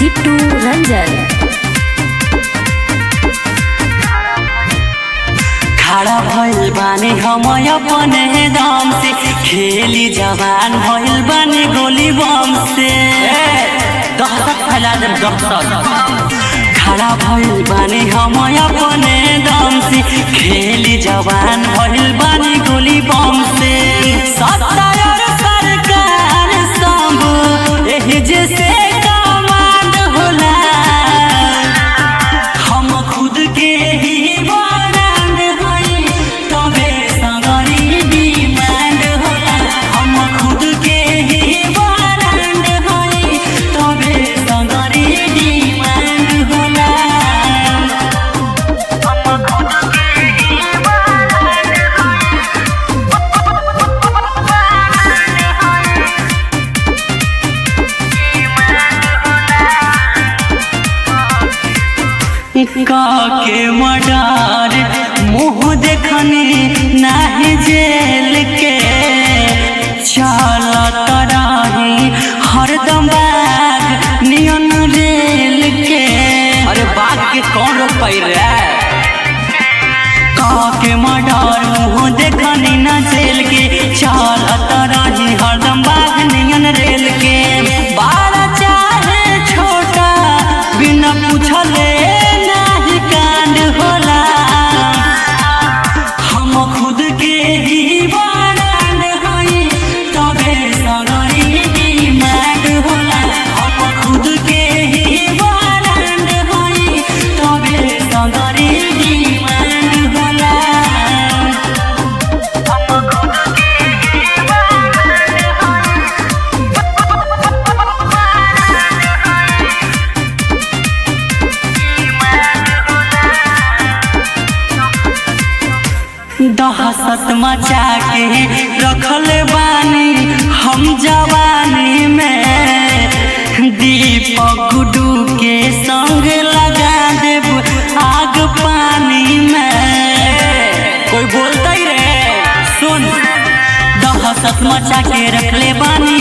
किट्टू रंजन। खड़ा भइल बानी हम अपने दम से, खेली जवान भइल बानी गोली बम से। दहशत फैला दे दहशत। खड़ा भइल बानी हम अपने दम से, खेली जवान भइल बानी गोली बम से। सत्ता और सरकार सब एही जैसे कमांड होला, हम खुद के ही ब्रांड हई तबे सगरी डिमांड होला। हम खुद के ही ब्रांड हई तबे सगरी डिमांड होला। के मर्डर मुँह देखनी नाही जेल के, चलत रही हरदम बाग नियन रेल के। अरे बाग के कौन रोक पाई रे? के मर्डर मुँह देखनी ना जेल के, चलत रही हरदम बाग नियन रेल के। बड़ा चाहे छोटा बिना पूछले कांड होला, हम खुद के ही ब्रांड हई तबे सगरी डिमांड होला। हम खुद के ही ब्रांड हई तबे सगरी डिमांड होला। दहशत मचा के रखल बानी हम जवानी में, दीपक गुड्डू के संग लगा देब आग पानी में। कोई बोलता ही रे सुन। दहशत मचा के रखले बानी